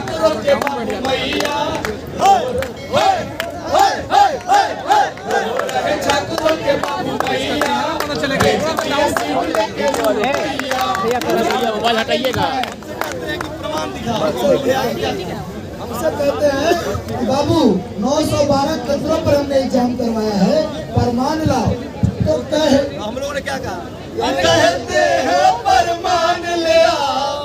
छात्रों के बाबू भैया, छात्रों के बाबू भैया, मोबाइल हटाइएगा। हमसे कहते हैं कि बाबू 912 केंद्रों पर हमने एग्जाम करवाया है, प्रमाण लाओ। तो हम लोगों ने क्या कहा? कहते हैं प्रमाण ले आओ,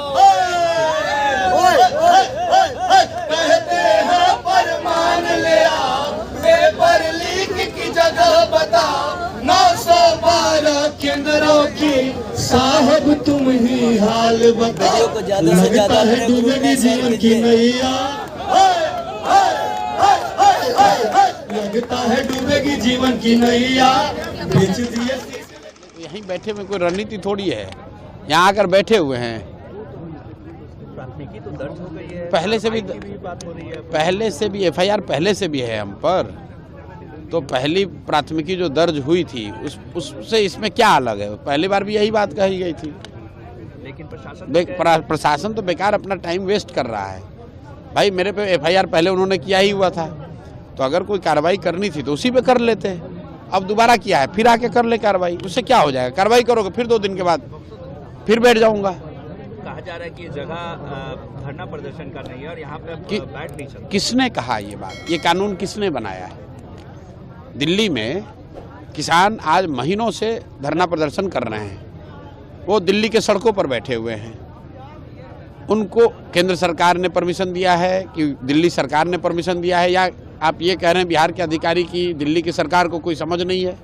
कहते हैं प्रमाण ले आओ, पेपर लीक की जगह बताओ, 912 केंद्रों की साहब तुम ही हाल बताओ। लगता है डूबेगी जीवन की नैया, लगता है डूबेगी जीवन की नैया, बेच दिए। यहीं बैठे में कोई रणनीति थोड़ी है, यहाँ आकर बैठे हुए हैं। प्राथमिकी तो दर्ज हो गई है, पहले से भी बात हो रही है, पहले से भी एफआईआर पहले से भी है हम पर। तो पहली प्राथमिकी जो दर्ज हुई थी उससे इसमें क्या अलग है? पहली बार भी यही बात कही गई थी। लेकिन प्रशासन तो बेकार अपना टाइम वेस्ट कर रहा है। भाई मेरे पे एफआईआर पहले उन्होंने किया ही हुआ था, तो अगर कोई कार्रवाई करनी थी तो उसी पे कर लेते हैं। अब दोबारा किया है, फिर आके कर ले कार्रवाई, उससे क्या हो जाएगा? कार्रवाई करोगे फिर 2 दिन के बाद फिर बैठ जाऊंगा। कहा जा रहा है कि जगह धरना प्रदर्शन कर रही है और यहाँ पे बैठ नहीं सकते। किसने कहा ये बात? ये कानून किसने बनाया है? दिल्ली में किसान आज महीनों से धरना प्रदर्शन कर रहे हैं, वो दिल्ली के सड़कों पर बैठे हुए हैं। उनको केंद्र सरकार ने परमिशन दिया है कि दिल्ली सरकार ने परमिशन दिया है, या आप ये कह रहे हैं बिहार के अधिकारी की दिल्ली की सरकार को कोई समझ नहीं है?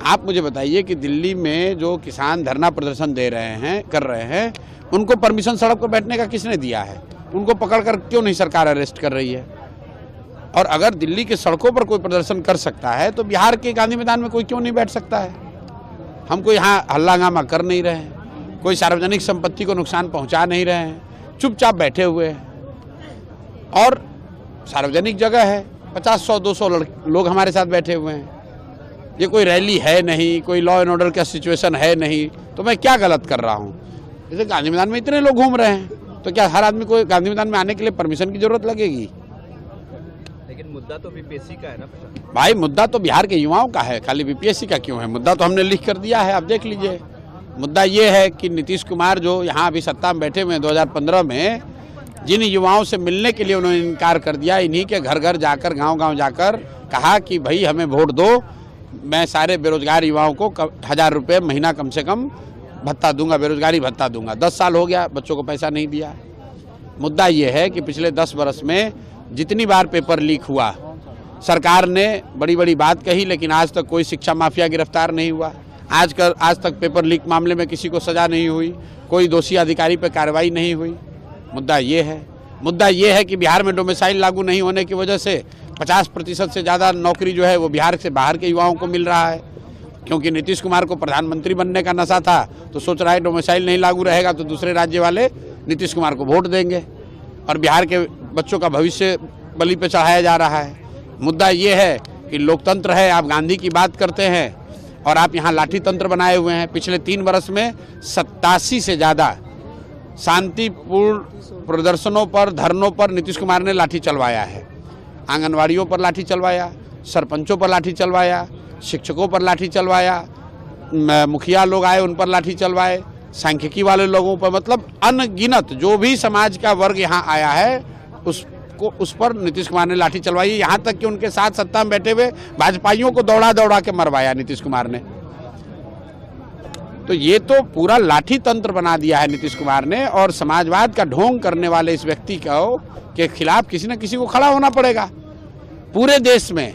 आप मुझे बताइए कि दिल्ली में जो किसान धरना प्रदर्शन कर रहे हैं, उनको परमिशन सड़क पर बैठने का किसने दिया है? उनको पकड़कर क्यों नहीं सरकार अरेस्ट कर रही है? और अगर दिल्ली के सड़कों पर कोई प्रदर्शन कर सकता है तो बिहार के गांधी मैदान में कोई क्यों नहीं बैठ सकता है? हम कोई यहाँ हल्लागामा कर नहीं रहे हैं, कोई सार्वजनिक संपत्ति को नुकसान पहुँचा नहीं रहे हैं, चुपचाप बैठे हुए हैं। और सार्वजनिक जगह है, 50, 100, 200 लोग हमारे साथ बैठे हुए हैं। ये कोई रैली है नहीं, कोई लॉ एंड ऑर्डर का सिचुएशन है नहीं, तो मैं क्या गलत कर रहा हूँ? जैसे गांधी मैदान में इतने लोग घूम रहे हैं, तो क्या हर आदमी को गांधी मैदान में आने के लिए परमिशन की जरूरत लगेगी? लेकिन मुद्दा तो बीपीएससी का है ना भाई, मुद्दा तो बिहार के युवाओं का है, खाली बीपीएससी का क्यों है? मुद्दा तो हमने लिख कर दिया है, आप देख लीजिए। मुद्दा ये है कि नीतीश कुमार जो यहाँ अभी सत्ता में बैठे हुए हैं 2015 में, जिन युवाओं से मिलने के लिए उन्होंने इनकार कर दिया, इन्हीं के घर घर जाकर, गांव-गांव जाकर कहा कि भाई हमें वोट दो, मैं सारे बेरोजगार युवाओं को 1000 रुपये महीना कम से कम भत्ता दूंगा, बेरोजगारी भत्ता दूंगा। 10 साल हो गया, बच्चों को पैसा नहीं दिया। मुद्दा ये है कि पिछले 10 वर्ष में जितनी बार पेपर लीक हुआ, सरकार ने बड़ी बड़ी बात कही, लेकिन आज तक कोई शिक्षा माफिया गिरफ्तार नहीं हुआ। आज तक पेपर लीक मामले में किसी को सजा नहीं हुई, कोई दोषी अधिकारी पर कार्रवाई नहीं हुई। मुद्दा ये है कि बिहार में डोमिसाइल लागू नहीं होने की वजह से 50% से ज़्यादा नौकरी जो है वो बिहार से बाहर के युवाओं को मिल रहा है। क्योंकि नीतीश कुमार को प्रधानमंत्री बनने का नशा था, तो सोच रहा है डोमिसाइल नहीं लागू रहेगा तो दूसरे राज्य वाले नीतीश कुमार को वोट देंगे, और बिहार के बच्चों का भविष्य बलि पे चढ़ाया जा रहा है। मुद्दा ये है कि लोकतंत्र है, आप गांधी की बात करते हैं और आप यहाँ लाठी तंत्र बनाए हुए हैं। पिछले 3 वर्ष में 87 से ज़्यादा शांतिपूर्ण प्रदर्शनों पर, धरनों पर नीतीश कुमार ने लाठी चलवाया है। आंगनवाड़ियों पर लाठी चलवाया, सरपंचों पर लाठी चलवाया, शिक्षकों पर लाठी चलवाया, मुखिया लोग आए उन पर लाठी चलवाए, सांख्यिकी वाले लोगों पर, मतलब अनगिनत जो भी समाज का वर्ग यहाँ आया है उस पर नीतीश कुमार ने लाठी चलवाई। यहाँ तक कि उनके साथ सत्ता में बैठे हुए भाजपाइयों को दौड़ा के मरवाया नीतीश कुमार ने। तो ये तो पूरा लाठी तंत्र बना दिया है नीतीश कुमार ने, और समाजवाद का ढोंग करने वाले इस व्यक्ति के खिलाफ किसी न किसी को खड़ा होना पड़ेगा। पूरे देश में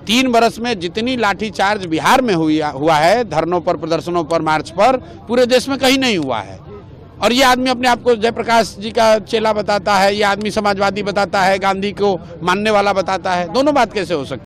3 वर्ष में जितनी लाठीचार्ज बिहार में हुआ है, धरनों पर, प्रदर्शनों पर, मार्च पर, पूरे देश में कहीं नहीं हुआ है। और ये आदमी अपने आप को जयप्रकाश जी का चेला बताता है, ये आदमी समाजवादी बताता है, गांधी को मानने वाला बताता है। दोनों बात कैसे हो सकती है?